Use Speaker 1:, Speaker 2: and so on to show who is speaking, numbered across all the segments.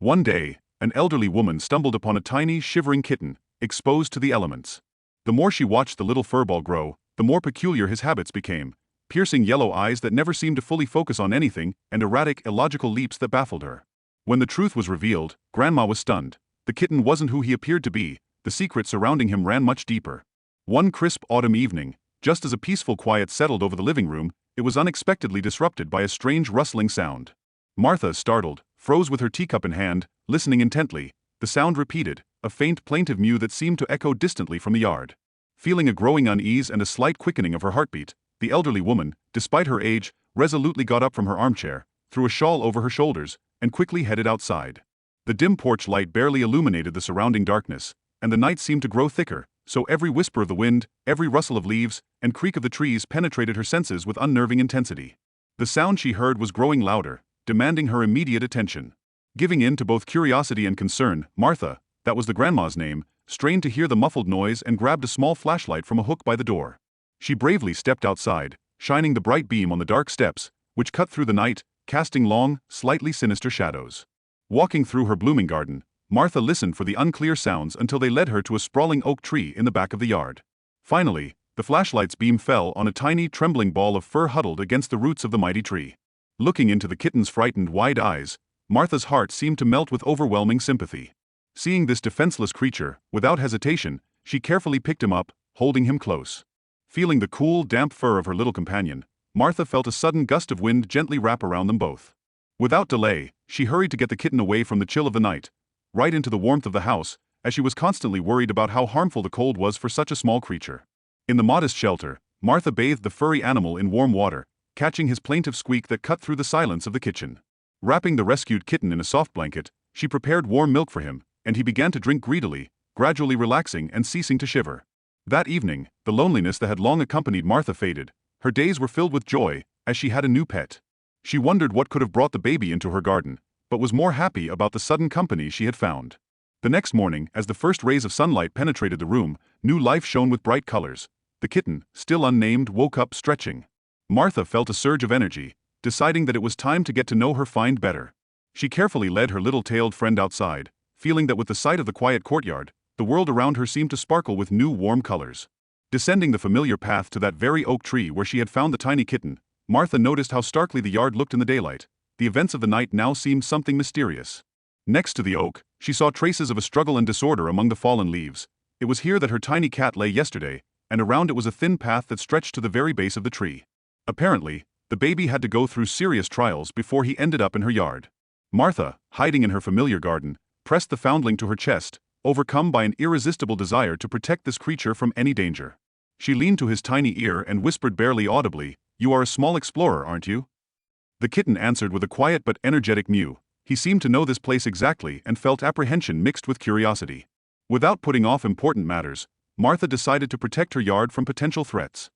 Speaker 1: One day, an elderly woman stumbled upon a tiny, shivering kitten, exposed to the elements. The more she watched the little furball grow, the more peculiar his habits became, piercing yellow eyes that never seemed to fully focus on anything, and erratic, illogical leaps that baffled her. When the truth was revealed, Grandma was stunned. The kitten wasn't who he appeared to be. The secret surrounding him ran much deeper. One crisp autumn evening, just as a peaceful quiet settled over the living room, it was unexpectedly disrupted by a strange rustling sound. Martha, startled, froze with her teacup in hand, listening intently. The sound repeated, a faint plaintive mew that seemed to echo distantly from the yard. Feeling a growing unease and a slight quickening of her heartbeat, the elderly woman, despite her age, resolutely got up from her armchair, threw a shawl over her shoulders, and quickly headed outside. The dim porch light barely illuminated the surrounding darkness, and the night seemed to grow thicker, so every whisper of the wind, every rustle of leaves, and creak of the trees penetrated her senses with unnerving intensity. The sound she heard was growing louder, demanding her immediate attention. Giving in to both curiosity and concern, Martha, that was the grandma's name, strained to hear the muffled noise and grabbed a small flashlight from a hook by the door. She bravely stepped outside, shining the bright beam on the dark steps, which cut through the night, casting long, slightly sinister shadows. Walking through her blooming garden, Martha listened for the unclear sounds until they led her to a sprawling oak tree in the back of the yard. Finally, the flashlight's beam fell on a tiny, trembling ball of fur huddled against the roots of the mighty tree. Looking into the kitten's frightened, wide eyes, Martha's heart seemed to melt with overwhelming sympathy. Seeing this defenseless creature, without hesitation, she carefully picked him up, holding him close. Feeling the cool, damp fur of her little companion, Martha felt a sudden gust of wind gently wrap around them both. Without delay, she hurried to get the kitten away from the chill of the night, right into the warmth of the house, as she was constantly worried about how harmful the cold was for such a small creature. In the modest shelter, Martha bathed the furry animal in warm water, catching his plaintive squeak that cut through the silence of the kitchen. Wrapping the rescued kitten in a soft blanket, she prepared warm milk for him, and he began to drink greedily, gradually relaxing and ceasing to shiver. That evening, the loneliness that had long accompanied Martha faded. Her days were filled with joy, as she had a new pet. She wondered what could have brought the baby into her garden, but was more happy about the sudden company she had found. The next morning, as the first rays of sunlight penetrated the room, new life shone with bright colors. The kitten, still unnamed, woke up stretching. Martha felt a surge of energy, deciding that it was time to get to know her find better. She carefully led her little-tailed friend outside, feeling that with the sight of the quiet courtyard, the world around her seemed to sparkle with new warm colors. Descending the familiar path to that very oak tree where she had found the tiny kitten, Martha noticed how starkly the yard looked in the daylight. The events of the night now seemed something mysterious. Next to the oak, she saw traces of a struggle and disorder among the fallen leaves. It was here that her tiny cat lay yesterday, and around it was a thin path that stretched to the very base of the tree. Apparently, the baby had to go through serious trials before he ended up in her yard. Martha, hiding in her familiar garden, pressed the foundling to her chest, overcome by an irresistible desire to protect this creature from any danger. She leaned to his tiny ear and whispered barely audibly, "You are a small explorer, aren't you?" The kitten answered with a quiet but energetic mew. He seemed to know this place exactly and felt apprehension mixed with curiosity. Without putting off important matters, Martha decided to protect her yard from potential threats.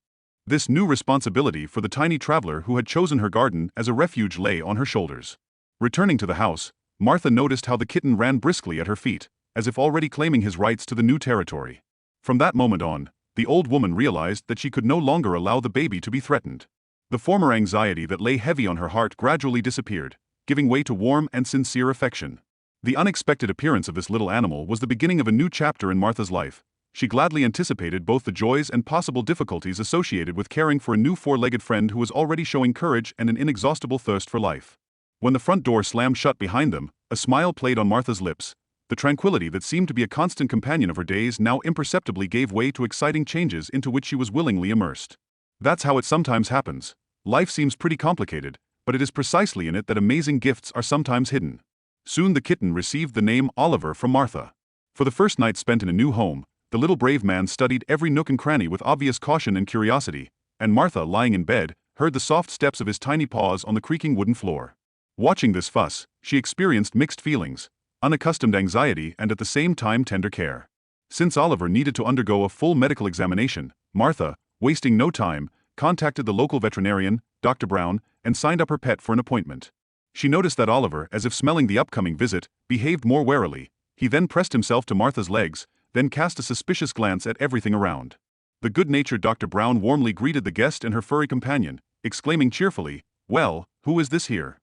Speaker 1: This new responsibility for the tiny traveler who had chosen her garden as a refuge lay on her shoulders. Returning to the house, Martha noticed how the kitten ran briskly at her feet, as if already claiming his rights to the new territory. From that moment on, the old woman realized that she could no longer allow the baby to be threatened. The former anxiety that lay heavy on her heart gradually disappeared, giving way to warm and sincere affection. The unexpected appearance of this little animal was the beginning of a new chapter in Martha's life. She gladly anticipated both the joys and possible difficulties associated with caring for a new four-legged friend who was already showing courage and an inexhaustible thirst for life. When the front door slammed shut behind them, a smile played on Martha's lips. The tranquility that seemed to be a constant companion of her days now imperceptibly gave way to exciting changes into which she was willingly immersed. That's how it sometimes happens. Life seems pretty complicated, but it is precisely in it that amazing gifts are sometimes hidden. Soon the kitten received the name Oliver from Martha. For the first night spent in a new home, the little brave man studied every nook and cranny with obvious caution and curiosity, and Martha, lying in bed, heard the soft steps of his tiny paws on the creaking wooden floor. Watching this fuss, she experienced mixed feelings, unaccustomed anxiety and at the same time tender care. Since Oliver needed to undergo a full medical examination, Martha, wasting no time, contacted the local veterinarian, Dr. Brown, and signed up her pet for an appointment. She noticed that Oliver, as if smelling the upcoming visit, behaved more warily. He then pressed himself to Martha's legs, then cast a suspicious glance at everything around. The good-natured Dr. Brown warmly greeted the guest and her furry companion, exclaiming cheerfully, "Well, who is this here?"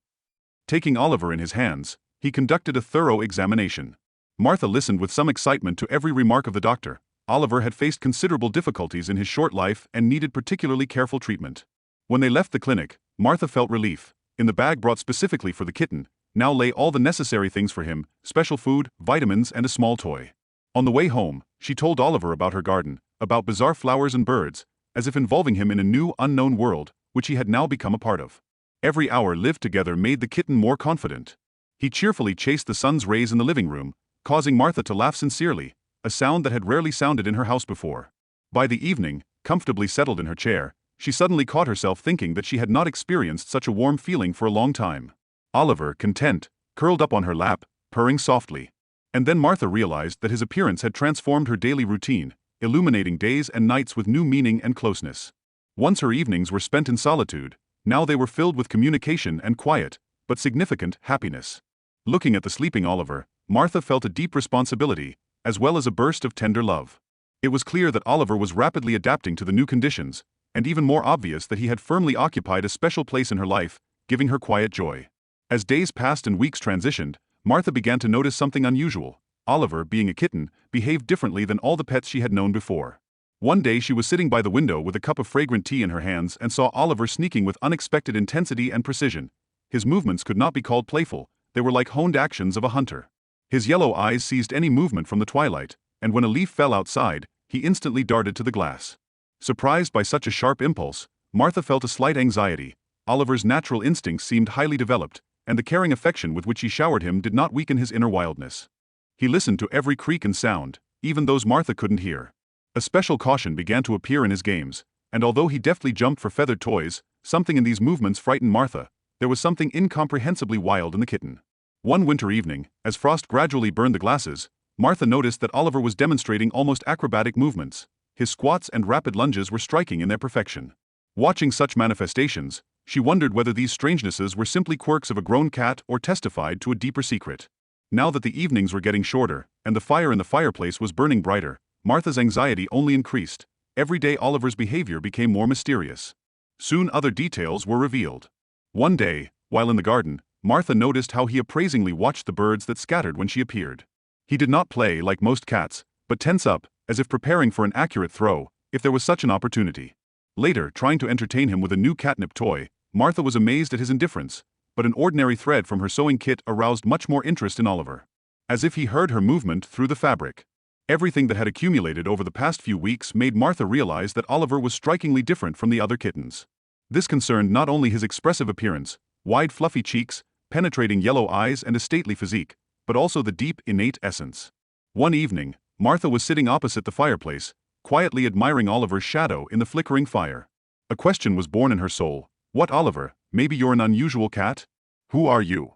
Speaker 1: Taking Oliver in his hands, He conducted a thorough examination. Martha listened with some excitement to every remark of the doctor. Oliver had faced considerable difficulties in his short life and needed particularly careful treatment. When they left the clinic, Martha felt relief. In the bag brought specifically for the kitten, now lay all the necessary things for him: special food, vitamins, and a small toy. On the way home, she told Oliver about her garden, about bizarre flowers and birds, as if involving him in a new, unknown world, which he had now become a part of. Every hour lived together made the kitten more confident. He cheerfully chased the sun's rays in the living room, causing Martha to laugh sincerely, a sound that had rarely sounded in her house before. By the evening, comfortably settled in her chair, she suddenly caught herself thinking that she had not experienced such a warm feeling for a long time. Oliver, content, curled up on her lap, purring softly. And then Martha realized that his appearance had transformed her daily routine, illuminating days and nights with new meaning and closeness. Once her evenings were spent in solitude, now they were filled with communication and quiet, but significant, happiness. Looking at the sleeping Oliver, Martha felt a deep responsibility, as well as a burst of tender love. It was clear that Oliver was rapidly adapting to the new conditions, and even more obvious that he had firmly occupied a special place in her life, giving her quiet joy. As days passed and weeks transitioned, Martha began to notice something unusual. Oliver, being a kitten, behaved differently than all the pets she had known before. One day she was sitting by the window with a cup of fragrant tea in her hands and saw Oliver sneaking with unexpected intensity and precision. His movements could not be called playful, they were like honed actions of a hunter. His yellow eyes seized any movement from the twilight, and when a leaf fell outside, he instantly darted to the glass. Surprised by such a sharp impulse, Martha felt a slight anxiety. Oliver's natural instincts seemed highly developed, and the caring affection with which he showered him did not weaken his inner wildness. He listened to every creak and sound, even those Martha couldn't hear. A special caution began to appear in his games, and although he deftly jumped for feathered toys, something in these movements frightened Martha. There was something incomprehensibly wild in the kitten. One winter evening, as frost gradually burned the glasses, Martha noticed that Oliver was demonstrating almost acrobatic movements. His squats and rapid lunges were striking in their perfection. Watching such manifestations, she wondered whether these strangenesses were simply quirks of a grown cat or testified to a deeper secret. Now that the evenings were getting shorter, and the fire in the fireplace was burning brighter, Martha's anxiety only increased. Every day Oliver's behavior became more mysterious. Soon other details were revealed. One day, while in the garden, Martha noticed how he appraisingly watched the birds that scattered when she appeared. He did not play like most cats, but tense up, as if preparing for an accurate throw, if there was such an opportunity. Later, trying to entertain him with a new catnip toy, Martha was amazed at his indifference, but an ordinary thread from her sewing kit aroused much more interest in Oliver. As if he heard her movement through the fabric. Everything that had accumulated over the past few weeks made Martha realize that Oliver was strikingly different from the other kittens. This concerned not only his expressive appearance, wide fluffy cheeks, penetrating yellow eyes and a stately physique, but also the deep, innate essence. One evening, Martha was sitting opposite the fireplace, quietly admiring Oliver's shadow in the flickering fire. A question was born in her soul. What, Oliver? Maybe you're an unusual cat? Who are you?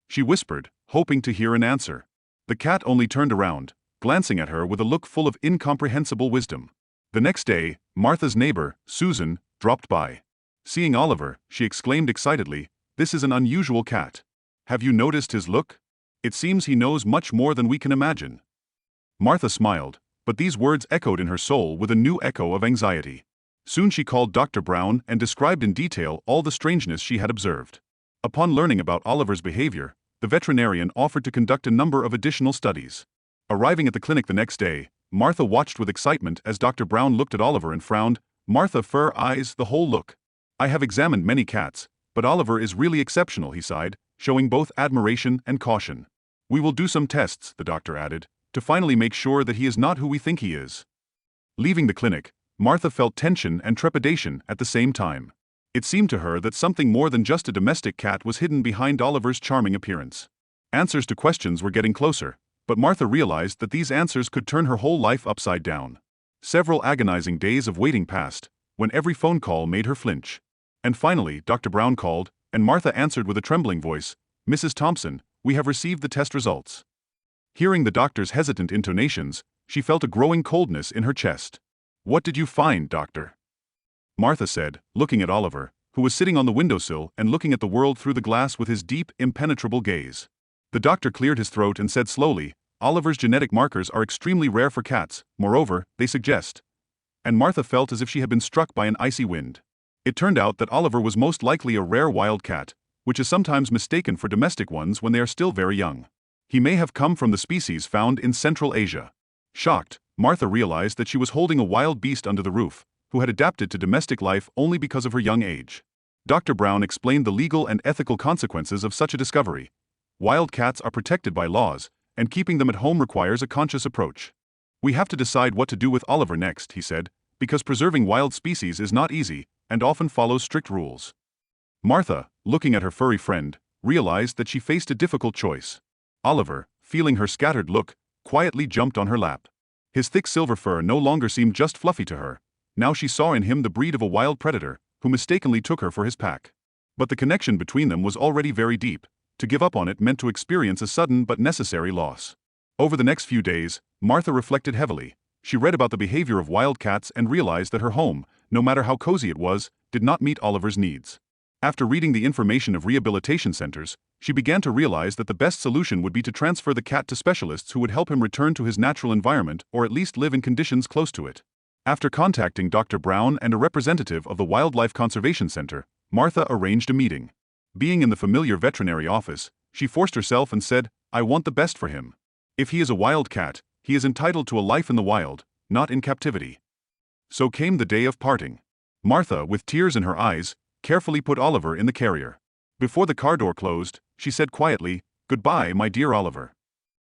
Speaker 1: She whispered, hoping to hear an answer. The cat only turned around, glancing at her with a look full of incomprehensible wisdom. The next day, Martha's neighbor, Susan, dropped by. Seeing Oliver, she exclaimed excitedly, "This is an unusual cat. Have you noticed his look? It seems he knows much more than we can imagine." Martha smiled, but these words echoed in her soul with a new echo of anxiety. Soon she called Dr. Brown and described in detail all the strangeness she had observed. Upon learning about Oliver's behavior, the veterinarian offered to conduct a number of additional studies. Arriving at the clinic the next day, Martha watched with excitement as Dr. Brown looked at Oliver and frowned. "Martha, fur, eyes, the whole look. I have examined many cats, but Oliver is really exceptional," he sighed, showing both admiration and caution. "We will do some tests," the doctor added, "to finally make sure that he is not who we think he is." Leaving the clinic, Martha felt tension and trepidation at the same time. It seemed to her that something more than just a domestic cat was hidden behind Oliver's charming appearance. Answers to questions were getting closer, but Martha realized that these answers could turn her whole life upside down. Several agonizing days of waiting passed, when every phone call made her flinch. And finally, Dr. Brown called, and Martha answered with a trembling voice, "Mrs. Thompson, we have received the test results." Hearing the doctor's hesitant intonations, she felt a growing coldness in her chest. "What did you find, doctor?" Martha said, looking at Oliver, who was sitting on the windowsill and looking at the world through the glass with his deep, impenetrable gaze. The doctor cleared his throat and said slowly, "Oliver's genetic markers are extremely rare for cats, moreover, they suggest." And Martha felt as if she had been struck by an icy wind. It turned out that Oliver was most likely a rare wild cat, which is sometimes mistaken for domestic ones when they are still very young. He may have come from the species found in Central Asia. Shocked, Martha realized that she was holding a wild beast under the roof, who had adapted to domestic life only because of her young age. Dr. Brown explained the legal and ethical consequences of such a discovery. Wild cats are protected by laws, and keeping them at home requires a conscious approach. We have to decide what to do with Oliver next, he said, because preserving wild species is not easy and often follows strict rules. Martha, looking at her furry friend, realized that she faced a difficult choice. Oliver, feeling her scattered look, quietly jumped on her lap. His thick silver fur no longer seemed just fluffy to her. Now she saw in him the breed of a wild predator, who mistakenly took her for his pack. But the connection between them was already very deep. To give up on it meant to experience a sudden but necessary loss. Over the next few days, Martha reflected heavily. She read about the behavior of wild cats and realized that her home, no matter how cozy it was, did not meet Oliver's needs. After reading the information of rehabilitation centers, she began to realize that the best solution would be to transfer the cat to specialists who would help him return to his natural environment or at least live in conditions close to it. After contacting Dr. Brown and a representative of the Wildlife Conservation Center, Martha arranged a meeting. Being in the familiar veterinary office, she forced herself and said, "I want the best for him. If he is a wild cat, he is entitled to a life in the wild, not in captivity." So came the day of parting. Martha, with tears in her eyes, carefully put Oliver in the carrier. Before the car door closed, she said quietly, "Goodbye, my dear Oliver."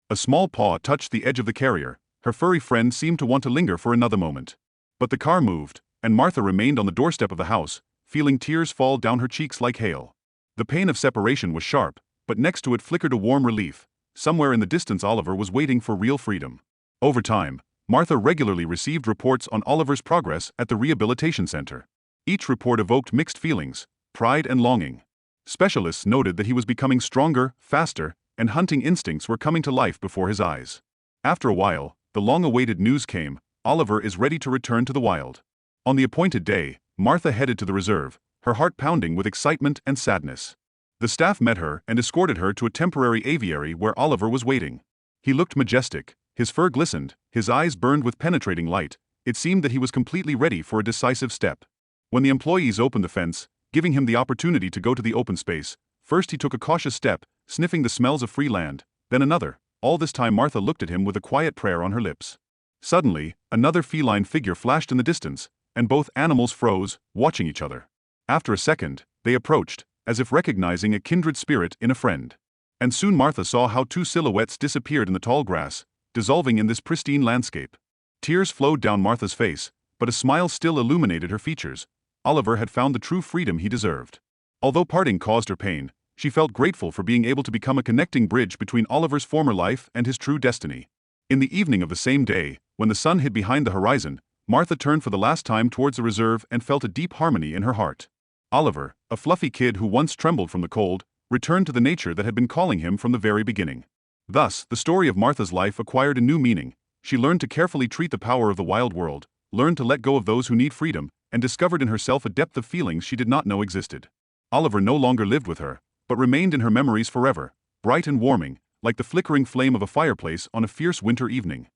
Speaker 1: A small paw touched the edge of the carrier. Her furry friend seemed to want to linger for another moment. But the car moved, and Martha remained on the doorstep of the house, feeling tears fall down her cheeks like hail. The pain of separation was sharp, but next to it flickered a warm relief. Somewhere in the distance Oliver was waiting for real freedom. Over time, Martha regularly received reports on Oliver's progress at the rehabilitation center. Each report evoked mixed feelings, pride and longing. Specialists noted that he was becoming stronger, faster, and hunting instincts were coming to life before his eyes. After a while, the long-awaited news came: Oliver is ready to return to the wild. On the appointed day, Martha headed to the reserve, her heart pounding with excitement and sadness. The staff met her and escorted her to a temporary aviary where Oliver was waiting. He looked majestic, his fur glistened, his eyes burned with penetrating light. It seemed that he was completely ready for a decisive step. When the employees opened the fence, giving him the opportunity to go to the open space, first he took a cautious step, sniffing the smells of free land, then another. All this time Martha looked at him with a quiet prayer on her lips. Suddenly, another feline figure flashed in the distance, and both animals froze, watching each other. After a second, they approached, as if recognizing a kindred spirit in a friend. And soon Martha saw how two silhouettes disappeared in the tall grass, dissolving in this pristine landscape. Tears flowed down Martha's face, but a smile still illuminated her features. Oliver had found the true freedom he deserved. Although parting caused her pain, she felt grateful for being able to become a connecting bridge between Oliver's former life and his true destiny. In the evening of the same day, when the sun hid behind the horizon, Martha turned for the last time towards the reserve and felt a deep harmony in her heart. Oliver, a fluffy kid who once trembled from the cold, returned to the nature that had been calling him from the very beginning. Thus, the story of Martha's life acquired a new meaning. She learned to carefully treat the power of the wild world, learned to let go of those who need freedom, and discovered in herself a depth of feelings she did not know existed. Oliver no longer lived with her, but remained in her memories forever, bright and warming, like the flickering flame of a fireplace on a fierce winter evening.